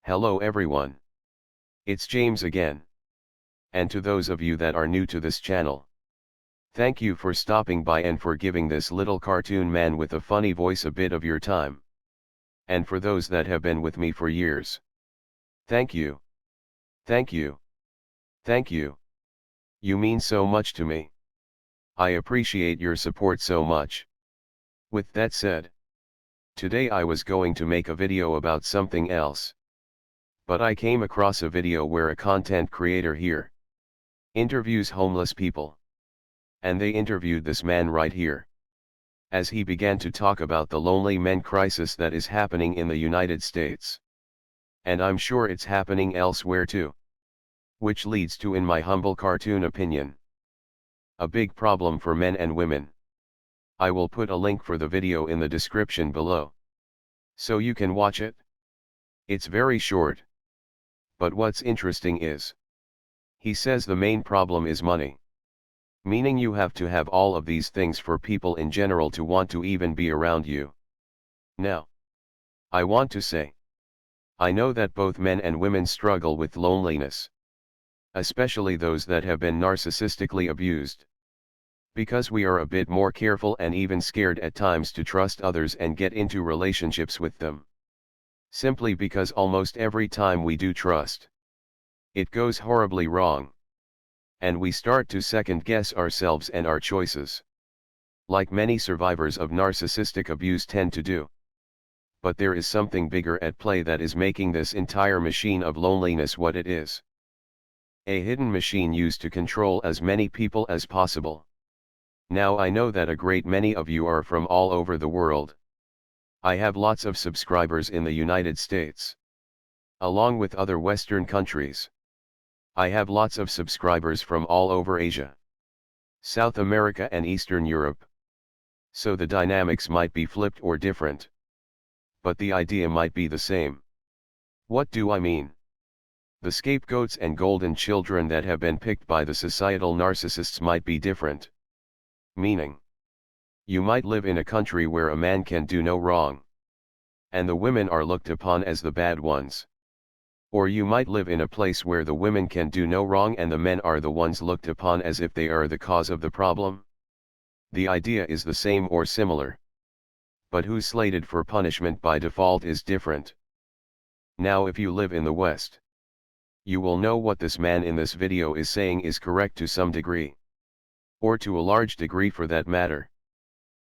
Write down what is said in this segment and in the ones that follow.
Hello everyone. It's James again. And to those of you that are new to this channel, thank you for stopping by and for giving this little cartoon man with a funny voice a bit of your time. And for those that have been with me for years, thank you. Thank you. Thank you. You mean so much to me. I appreciate your support so much. With that said, today I was going to make a video about something else. But I came across a video where a content creator here interviews homeless people. And they interviewed this man right here, as he began to talk about the lonely men crisis that is happening in the United States. And I'm sure it's happening elsewhere too. Which leads to, in my humble cartoon opinion, a big problem for men and women. I will put a link for the video in the description below, so you can watch it. It's very short. But what's interesting is, he says the main problem is money. Meaning you have to have all of these things for people in general to want to even be around you. Now, I want to say, I know that both men and women struggle with loneliness. Especially those that have been narcissistically abused. Because we are a bit more careful and even scared at times to trust others and get into relationships with them. Simply because almost every time we do trust, it goes horribly wrong. And we start to second guess ourselves and our choices. Like many survivors of narcissistic abuse tend to do. But there is something bigger at play that is making this entire machine of loneliness what it is. A hidden machine used to control as many people as possible. Now I know that a great many of you are from all over the world. I have lots of subscribers in the United States, along with other Western countries. I have lots of subscribers from all over Asia, South America and Eastern Europe. So the dynamics might be flipped or different. But the idea might be the same. What do I mean? The scapegoats and golden children that have been picked by the societal narcissists might be different. Meaning, you might live in a country where a man can do no wrong, and the women are looked upon as the bad ones. Or you might live in a place where the women can do no wrong and the men are the ones looked upon as if they are the cause of the problem. The idea is the same or similar. But who's slated for punishment by default is different. Now if you live in the West, you will know what this man in this video is saying is correct to some degree. Or to a large degree for that matter.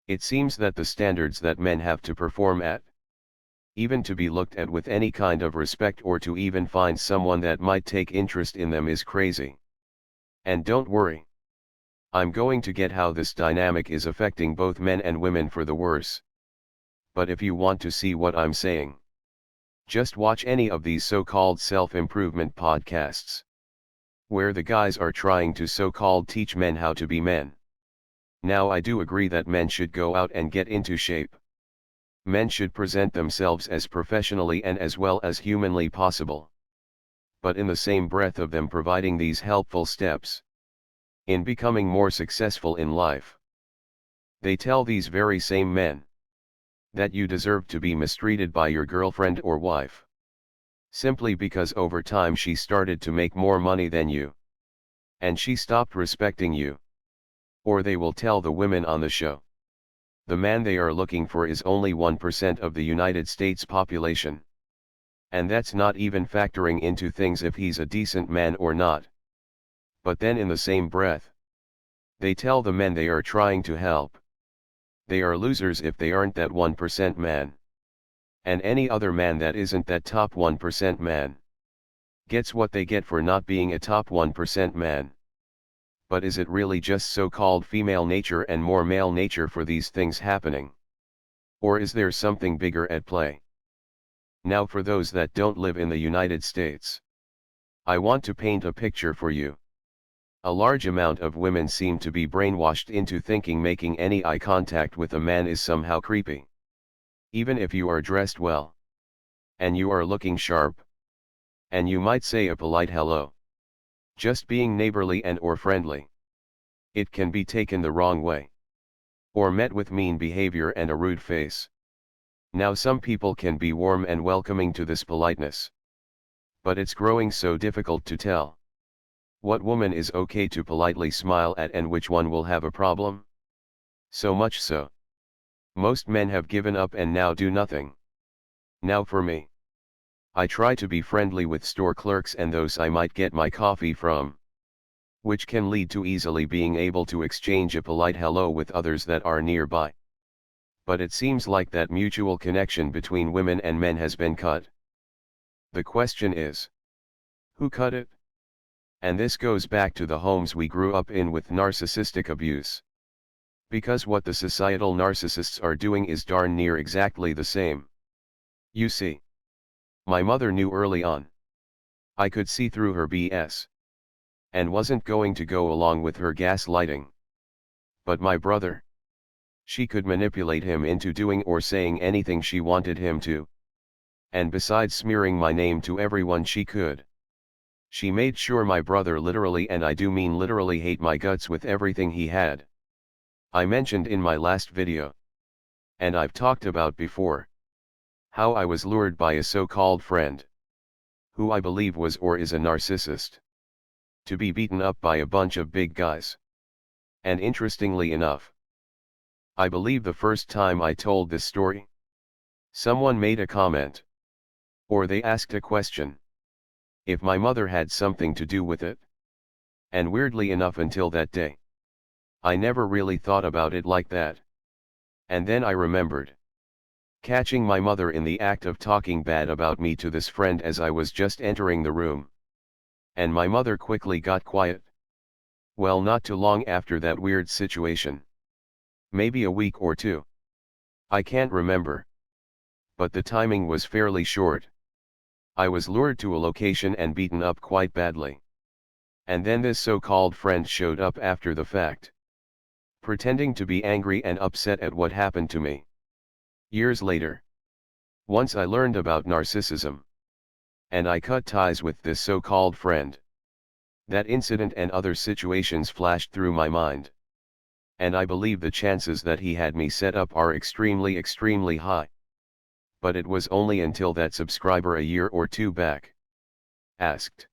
It seems that the standards that men have to perform at, even to be looked at with any kind of respect or to even find someone that might take interest in them is crazy. And don't worry. I'm going to get how this dynamic is affecting both men and women for the worse. But if you want to see what I'm saying, just watch any of these so-called self-improvement podcasts, where the guys are trying to so-called teach men how to be men. Now I do agree that men should go out and get into shape. Men should present themselves as professionally and as well as humanly possible. But in the same breath of them providing these helpful steps in becoming more successful in life, they tell these very same men that you deserve to be mistreated by your girlfriend or wife, simply because over time she started to make more money than you, and she stopped respecting you. Or they will tell the women on the show, the man they are looking for is only 1% of the United States population. And that's not even factoring into things if he's a decent man or not. But then in the same breath, they tell the men they are trying to help, they are losers if they aren't that 1% man. And any other man that isn't that top 1% man gets what they get for not being a top 1% man. But is it really just so-called female nature and more male nature for these things happening? Or is there something bigger at play? Now for those that don't live in the United States, I want to paint a picture for you. A large amount of women seem to be brainwashed into thinking making any eye contact with a man is somehow creepy. Even if you are dressed well, and you are looking sharp, and you might say a polite hello, just being neighborly and or friendly, it can be taken the wrong way, or met with mean behavior and a rude face. Now some people can be warm and welcoming to this politeness, But it's growing so difficult to tell. What woman is okay to politely smile at and which one will have a problem? So much so. Most men have given up and now do nothing. Now for me. I try to be friendly with store clerks and those I might get my coffee from, which can lead to easily being able to exchange a polite hello with others that are nearby. But it seems like that mutual connection between women and men has been cut. The question is, who cut it? And this goes back to the homes we grew up in with narcissistic abuse. Because what the societal narcissists are doing is darn near exactly the same. You see, my mother knew early on. I could see through her BS. And wasn't going to go along with her gaslighting. But my brother? She could manipulate him into doing or saying anything she wanted him to. And besides smearing my name to everyone she could. She made sure my brother literally, and I do mean literally, hate my guts with everything he had. I mentioned in my last video, and I've talked about before, how I was lured by a so-called friend, who I believe was or is a narcissist, to be beaten up by a bunch of big guys. And interestingly enough, I believe the first time I told this story, someone made a comment, or they asked a question, if my mother had something to do with it. And weirdly enough, until that day, I never really thought about it like that. And then I remembered catching my mother in the act of talking bad about me to this friend as I was just entering the room. And my mother quickly got quiet. Well, not too long after that weird situation. Maybe a week or two. I can't remember. But the timing was fairly short. I was lured to a location and beaten up quite badly. And then this so-called friend showed up after the fact, pretending to be angry and upset at what happened to me. Years later, once I learned about narcissism, and I cut ties with this so-called friend, that incident and other situations flashed through my mind. And I believe the chances that he had me set up are extremely high. But it was only until that subscriber a year or two back asked,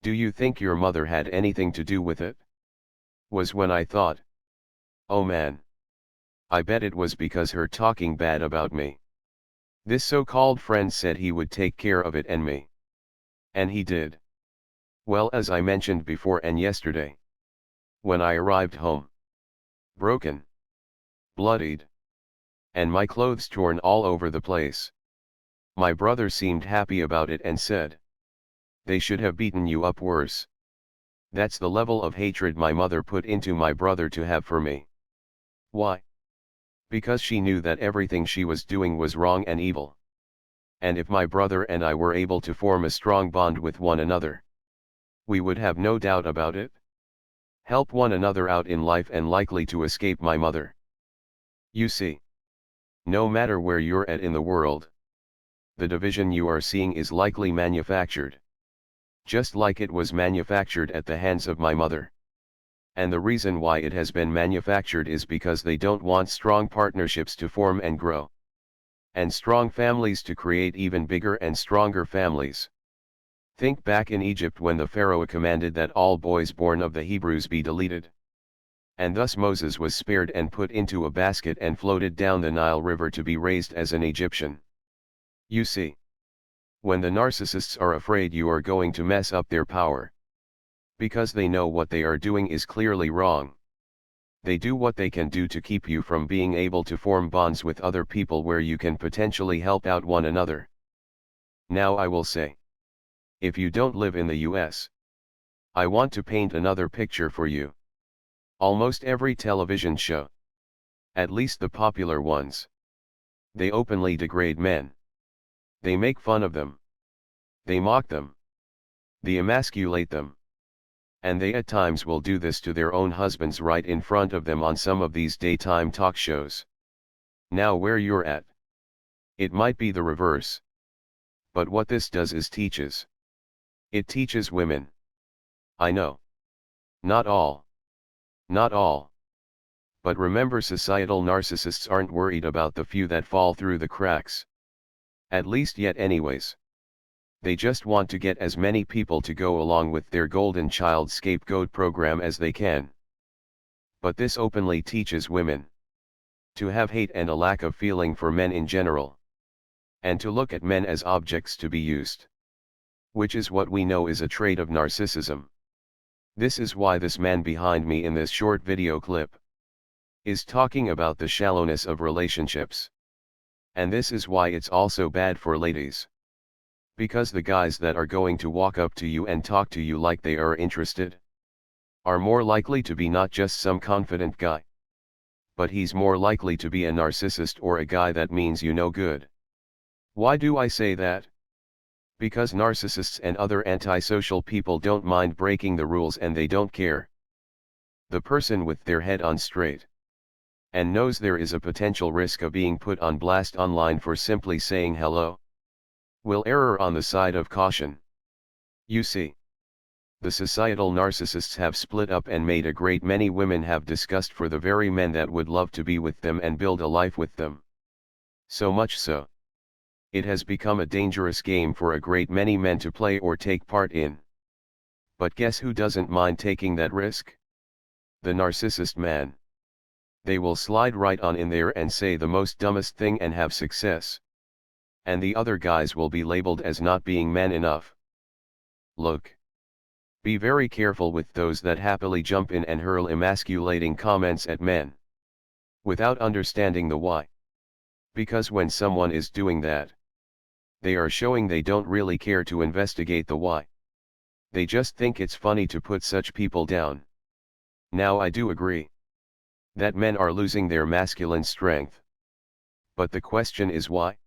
"Do you think your mother had anything to do with it?" was when I thought, oh man, I bet it was because her talking bad about me. This so-called friend said he would take care of it and me. And he did. Well, as I mentioned before and yesterday, when I arrived home, broken, bloodied, and my clothes torn all over the place, my brother seemed happy about it and said, "They should have beaten you up worse." That's the level of hatred my mother put into my brother to have for me. Why? Because she knew that everything she was doing was wrong and evil. And if my brother and I were able to form a strong bond with one another, we would have no doubt about it, help one another out in life and likely to escape my mother. You see, no matter where you're at in the world, the division you are seeing is likely manufactured. Just like it was manufactured at the hands of my mother. And the reason why it has been manufactured is because they don't want strong partnerships to form and grow. And strong families to create even bigger and stronger families. Think back in Egypt when the Pharaoh commanded that all boys born of the Hebrews be deleted. And thus Moses was spared and put into a basket and floated down the Nile River to be raised as an Egyptian. You see, when the narcissists are afraid you are going to mess up their power, because they know what they are doing is clearly wrong, they do what they can do to keep you from being able to form bonds with other people where you can potentially help out one another. Now I will say, if you don't live in the US, I want to paint another picture for you. Almost every television show, at least the popular ones, they openly degrade men. They make fun of them. They mock them. They emasculate them. And they at times will do this to their own husbands right in front of them on some of these daytime talk shows. Now where you're at, it might be the reverse. But what this does is teaches. It teaches women. I know. Not all. Not all. But remember, societal narcissists aren't worried about the few that fall through the cracks. At least yet anyways. They just want to get as many people to go along with their golden child scapegoat program as they can. But this openly teaches women to have hate and a lack of feeling for men in general, and to look at men as objects to be used, which is what we know is a trait of narcissism. This is why this man behind me in this short video clip is talking about the shallowness of relationships. And this is why it's also bad for ladies. Because the guys that are going to walk up to you and talk to you like they are interested are more likely to be not just some confident guy, but he's more likely to be a narcissist or a guy that means you no good. Why do I say that? Because narcissists and other antisocial people don't mind breaking the rules and they don't care. The person with their head on straight and knows there is a potential risk of being put on blast online for simply saying hello will err on the side of caution. You see, the societal narcissists have split up and made a great many women have disgust for the very men that would love to be with them and build a life with them. So much so, it has become a dangerous game for a great many men to play or take part in. But guess who doesn't mind taking that risk? The narcissist man. They will slide right on in there and say the most dumbest thing and have success. And the other guys will be labeled as not being man enough. Look. Be very careful with those that happily jump in and hurl emasculating comments at men, without understanding the why. Because when someone is doing that, they are showing they don't really care to investigate the why. They just think it's funny to put such people down. Now I do agree that men are losing their masculine strength. But the question is why?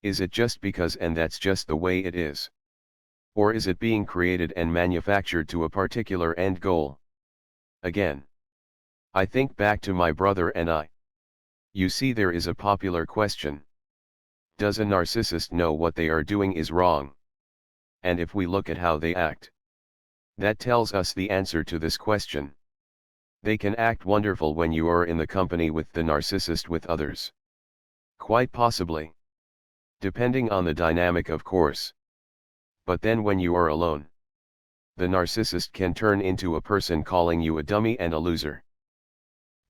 Is it just because and that's just the way it is? Or is it being created and manufactured to a particular end goal? Again, I think back to my brother and I. You see, there is a popular question. Does a narcissist know what they are doing is wrong? And if we look at how they act, that tells us the answer to this question. They can act wonderful when you are in the company with the narcissist with others. Quite possibly. Depending on the dynamic, of course. But then when you are alone, the narcissist can turn into a person calling you a dummy and a loser.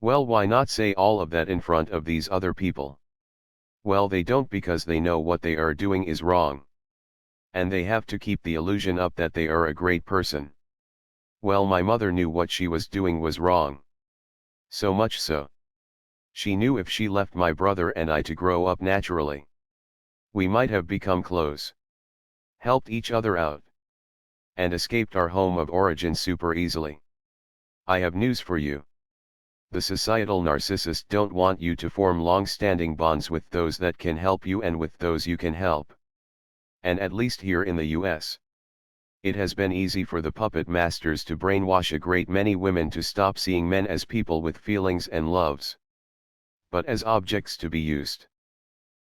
Well, why not say all of that in front of these other people? Well, they don't, because they know what they are doing is wrong. And they have to keep the illusion up that they are a great person. Well, my mother knew what she was doing was wrong. So much so, she knew if she left my brother and I to grow up naturally, we might have become close, helped each other out, and escaped our home of origin super easily. I have news for you. The societal narcissists don't want you to form long-standing bonds with those that can help you and with those you can help. And at least here in the US, it has been easy for the puppet masters to brainwash a great many women to stop seeing men as people with feelings and loves, but as objects to be used.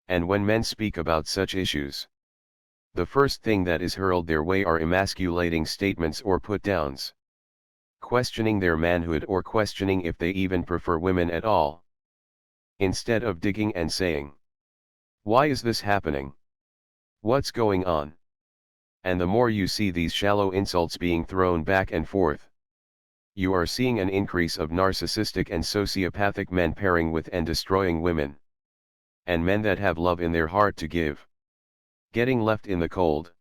And when men speak about such issues, the first thing that is hurled their way are emasculating statements or put-downs, questioning their manhood or questioning if they even prefer women at all. Instead of digging and saying, "Why is this happening? What's going on?" And the more you see these shallow insults being thrown back and forth, you are seeing an increase of narcissistic and sociopathic men pairing with and destroying women. And men that have love in their heart to give, getting left in the cold.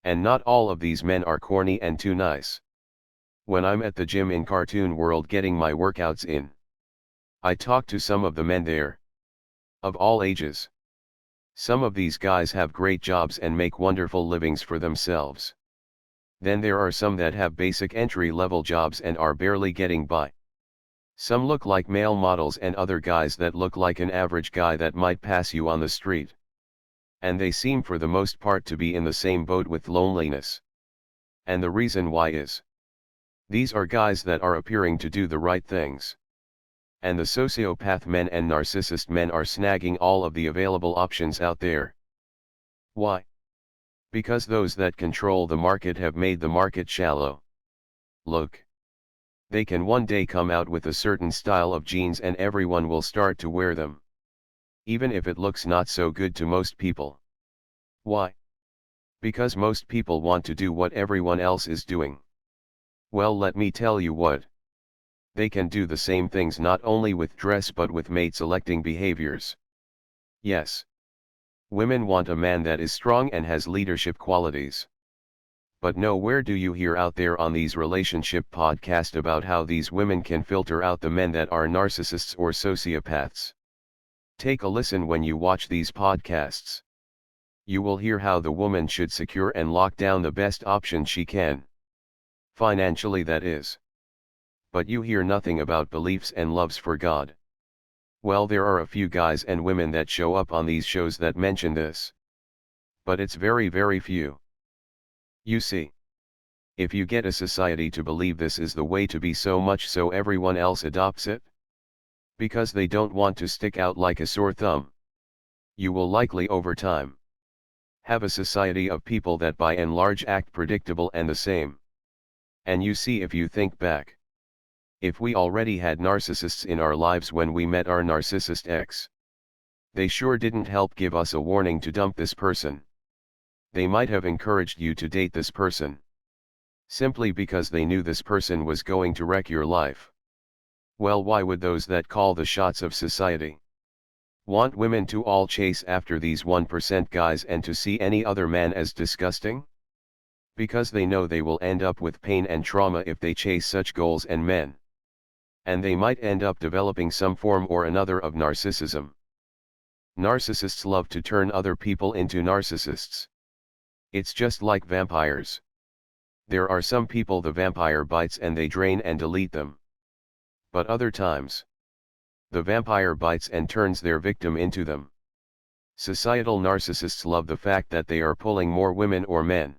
And not all of these men are corny and too nice. When I'm at the gym in Cartoon World getting my workouts in, I talk to some of the men there, of all ages. Some of these guys have great jobs and make wonderful livings for themselves. Then there are some that have basic entry-level jobs and are barely getting by. Some look like male models and other guys that look like an average guy that might pass you on the street. And they seem for the most part to be in the same boat with loneliness. And the reason why is, these are guys that are appearing to do the right things. And the sociopath men and narcissist men are snagging all of the available options out there. Why? Because those that control the market have made the market shallow. Look. They can one day come out with a certain style of jeans and everyone will start to wear them, even if it looks not so good to most people. Why? Because most people want to do what everyone else is doing. Well, let me tell you what. They can do the same things not only with dress but with mate selecting behaviors. Yes. Women want a man that is strong and has leadership qualities. But nowhere do you hear out there on these relationship podcasts about how these women can filter out the men that are narcissists or sociopaths. Take a listen when you watch these podcasts. You will hear how the woman should secure and lock down the best option she can. Financially, that is. But you hear nothing about beliefs and loves for God. Well, there are a few guys and women that show up on these shows that mention this. But it's very, very few. You see, if you get a society to believe this is the way to be so much so everyone else adopts it, because they don't want to stick out like a sore thumb, you will likely over time have a society of people that by and large act predictable and the same. And you see, if you think back, if we already had narcissists in our lives when we met our narcissist ex, they sure didn't help give us a warning to dump this person. They might have encouraged you to date this person, simply because they knew this person was going to wreck your life. Well, why would those that call the shots of society want women to all chase after these 1% guys and to see any other man as disgusting? Because they know they will end up with pain and trauma if they chase such goals and men. And they might end up developing some form or another of narcissism. Narcissists love to turn other people into narcissists. It's just like vampires. There are some people the vampire bites and they drain and delete them. But other times, the vampire bites and turns their victim into them. Societal narcissists love the fact that they are pulling more women or men,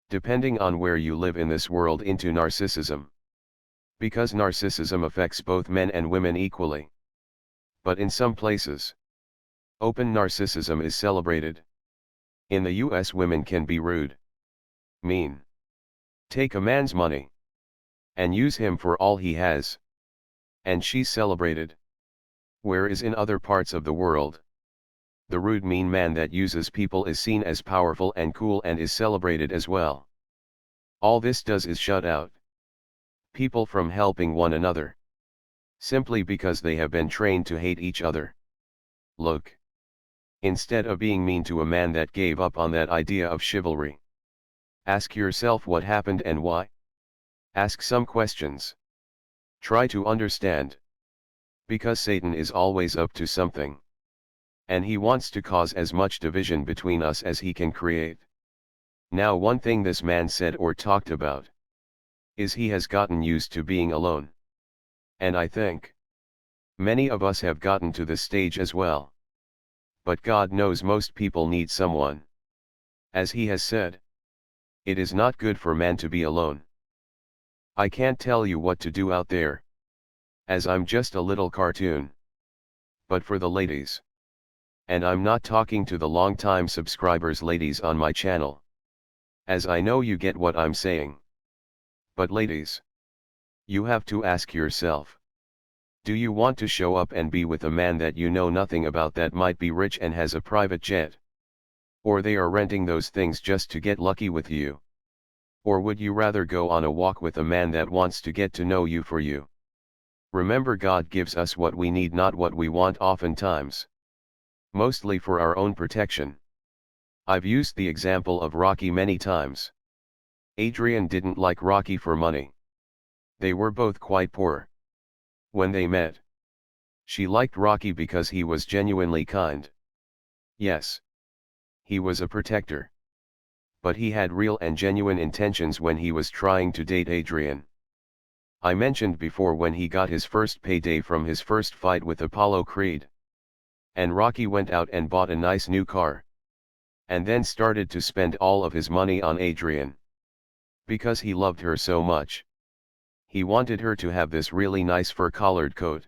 depending on where you live in this world, into narcissism. Because narcissism affects both men and women equally. But in some places, open narcissism is celebrated. In the US, women can be rude, mean, take a man's money, and use him for all he has. And she's celebrated. Whereas in other parts of the world, the rude, mean man that uses people is seen as powerful and cool and is celebrated as well. All this does is shut out people from helping one another, simply because they have been trained to hate each other. Look. Instead of being mean to a man that gave up on that idea of chivalry, ask yourself what happened and why. Ask some questions. Try to understand. Because Satan is always up to something. And he wants to cause as much division between us as he can create. Now, one thing this man said or talked about is he has gotten used to being alone. And I think many of us have gotten to this stage as well. But God knows most people need someone. As he has said, it is not good for man to be alone. I can't tell you what to do out there, as I'm just a little cartoon. But for the ladies, and I'm not talking to the long-time subscribers ladies on my channel, as I know you get what I'm saying. But ladies, you have to ask yourself, do you want to show up and be with a man that you know nothing about, that might be rich and has a private jet? Or they are renting those things just to get lucky with you? Or would you rather go on a walk with a man that wants to get to know you for you? Remember, God gives us what we need, not what we want oftentimes. Mostly for our own protection. I've used the example of Rocky many times. Adrian didn't like Rocky for money. They were both quite poor. When they met, she liked Rocky because he was genuinely kind. Yes, he was a protector. But he had real and genuine intentions when he was trying to date Adrian. I mentioned before when he got his first payday from his first fight with Apollo Creed. And Rocky went out and bought a nice new car. And then started to spend all of his money on Adrian. Because he loved her so much. He wanted her to have this really nice fur-collared coat.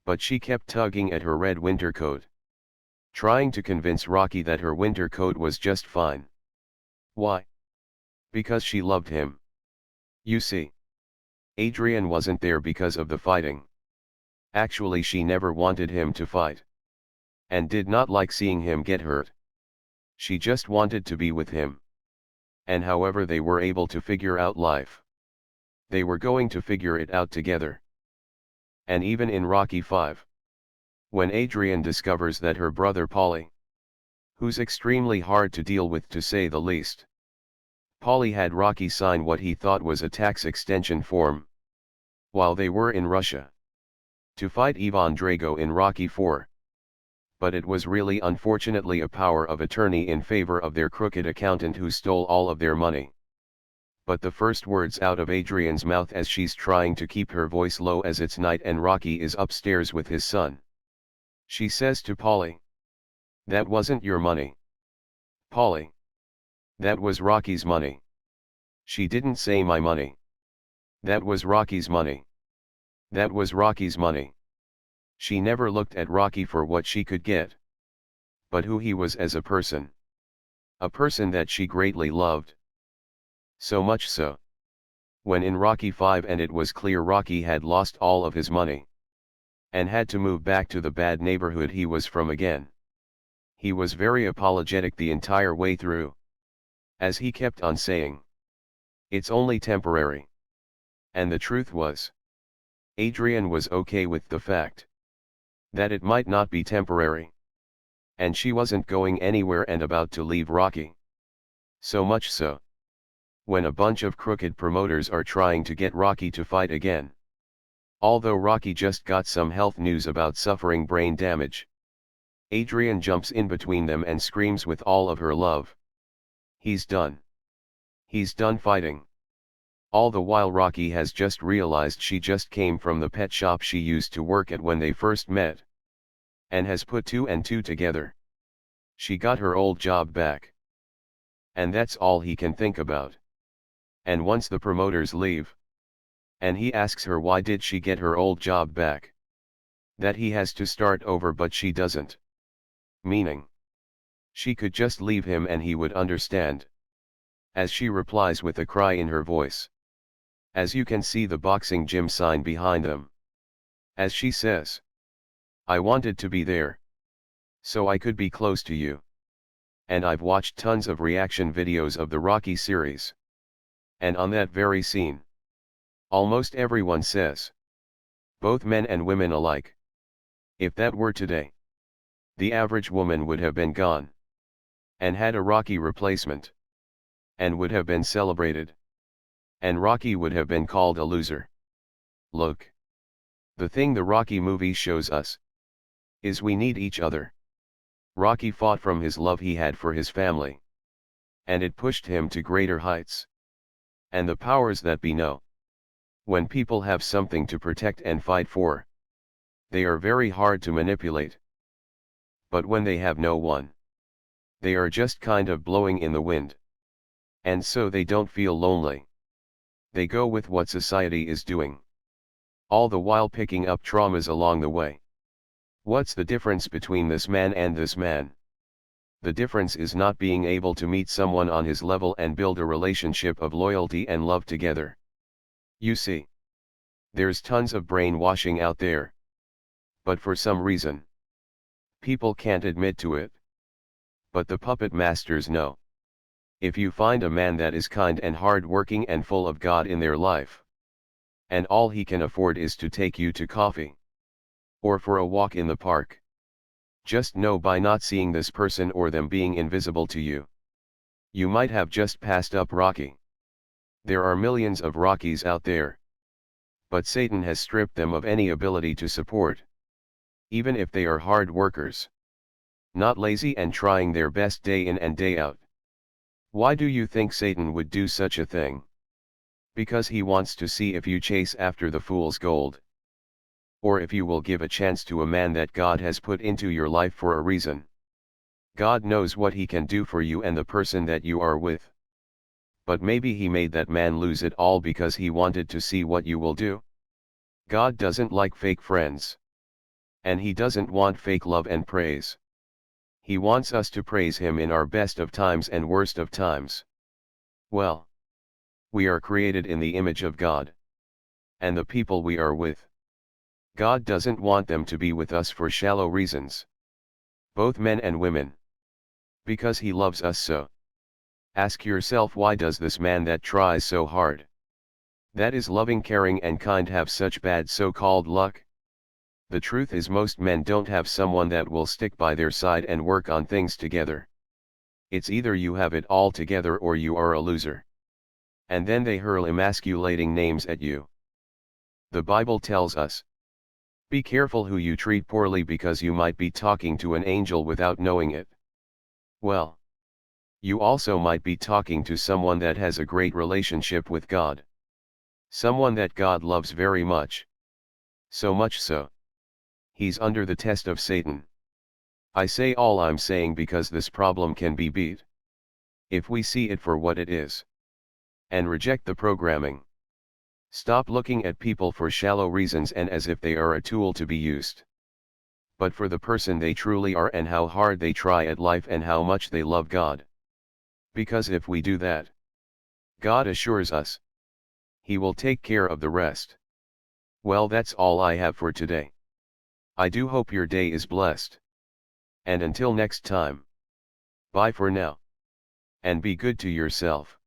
But she kept tugging at her red winter coat, trying to convince Rocky that her winter coat was just fine. Why? Because she loved him. You see, Adrian wasn't there because of the fighting. Actually, she never wanted him to fight. And did not like seeing him get hurt. She just wanted to be with him. And however they were able to figure out life, they were going to figure it out together. And even in Rocky 5, when Adrian discovers that her brother Paulie, who's extremely hard to deal with to say the least, Paulie had Rocky sign what he thought was a tax extension form, while they were in Russia, to fight Ivan Drago in Rocky 4. But it was really unfortunately a power of attorney in favor of their crooked accountant who stole all of their money. But the first words out of Adrian's mouth as she's trying to keep her voice low as it's night and Rocky is upstairs with his son. She says to Paulie, "That wasn't your money." "Paulie, that was Rocky's money." "She didn't say my money." "That was Rocky's money." "That was Rocky's money." She never looked at Rocky for what she could get, but who he was as a person. A person that she greatly loved. So much so, when in Rocky 5 and it was clear Rocky had lost all of his money, and had to move back to the bad neighborhood he was from again, he was very apologetic the entire way through, as he kept on saying, "It's only temporary." And the truth was, Adrian was okay with the fact that it might not be temporary, and she wasn't going anywhere and about to leave Rocky. So much so, when a bunch of crooked promoters are trying to get Rocky to fight again, although Rocky just got some health news about suffering brain damage, Adrian jumps in between them and screams with all of her love, "He's done. He's done fighting." All the while Rocky has just realized she just came from the pet shop she used to work at when they first met, and has put two and two together. She got her old job back. And that's all he can think about. And once the promoters leave, and he asks her why did she get her old job back, that he has to start over but she doesn't. Meaning, she could just leave him and he would understand. As she replies with a cry in her voice, as you can see the boxing gym sign behind them, as she says, "I wanted to be there, so I could be close to you." And I've watched tons of reaction videos of the Rocky series. And on that very scene, almost everyone says, both men and women alike, if that were today, the average woman would have been gone, and had a Rocky replacement, and would have been celebrated, and Rocky would have been called a loser. Look, the thing the Rocky movie shows us is we need each other. Rocky fought from his love he had for his family, and it pushed him to greater heights. And the powers that be know, when people have something to protect and fight for, they are very hard to manipulate. But when they have no one, they are just kind of blowing in the wind. And so they don't feel lonely. They go with what society is doing, all the while picking up traumas along the way. What's the difference between this man and this man? The difference is not being able to meet someone on his level and build a relationship of loyalty and love together. You see, there's tons of brainwashing out there. But for some reason, people can't admit to it. But the puppet masters know. If you find a man that is kind and hard-working and full of God in their life, and all he can afford is to take you to coffee, or for a walk in the park, just know by not seeing this person or them being invisible to you, you might have just passed up Rocky. There are millions of Rockies out there, but Satan has stripped them of any ability to support, even if they are hard workers, not lazy and trying their best day in and day out. Why do you think Satan would do such a thing? Because he wants to see if you chase after the fool's gold, or if you will give a chance to a man that God has put into your life for a reason. God knows what he can do for you and the person that you are with. But maybe he made that man lose it all because he wanted to see what you will do. God doesn't like fake friends. And he doesn't want fake love and praise. He wants us to praise him in our best of times and worst of times. Well, we are created in the image of God. And the people we are with, God doesn't want them to be with us for shallow reasons. Both men and women. Because he loves us so. Ask yourself, why does this man that tries so hard, that is loving, caring and kind, have such bad so-called luck? The truth is, most men don't have someone that will stick by their side and work on things together. It's either you have it all together or you are a loser. And then they hurl emasculating names at you. The Bible tells us, be careful who you treat poorly, because you might be talking to an angel without knowing it. Well, you also might be talking to someone that has a great relationship with God. Someone that God loves very much. So much so, he's under the test of Satan. I say all I'm saying because this problem can be beat if we see it for what it is, and reject the programming. Stop looking at people for shallow reasons and as if they are a tool to be used, but for the person they truly are, and how hard they try at life, and how much they love God. Because if we do that, God assures us, He will take care of the rest. Well, that's all I have for today. I do hope your day is blessed. And until next time, bye for now. And be good to yourself.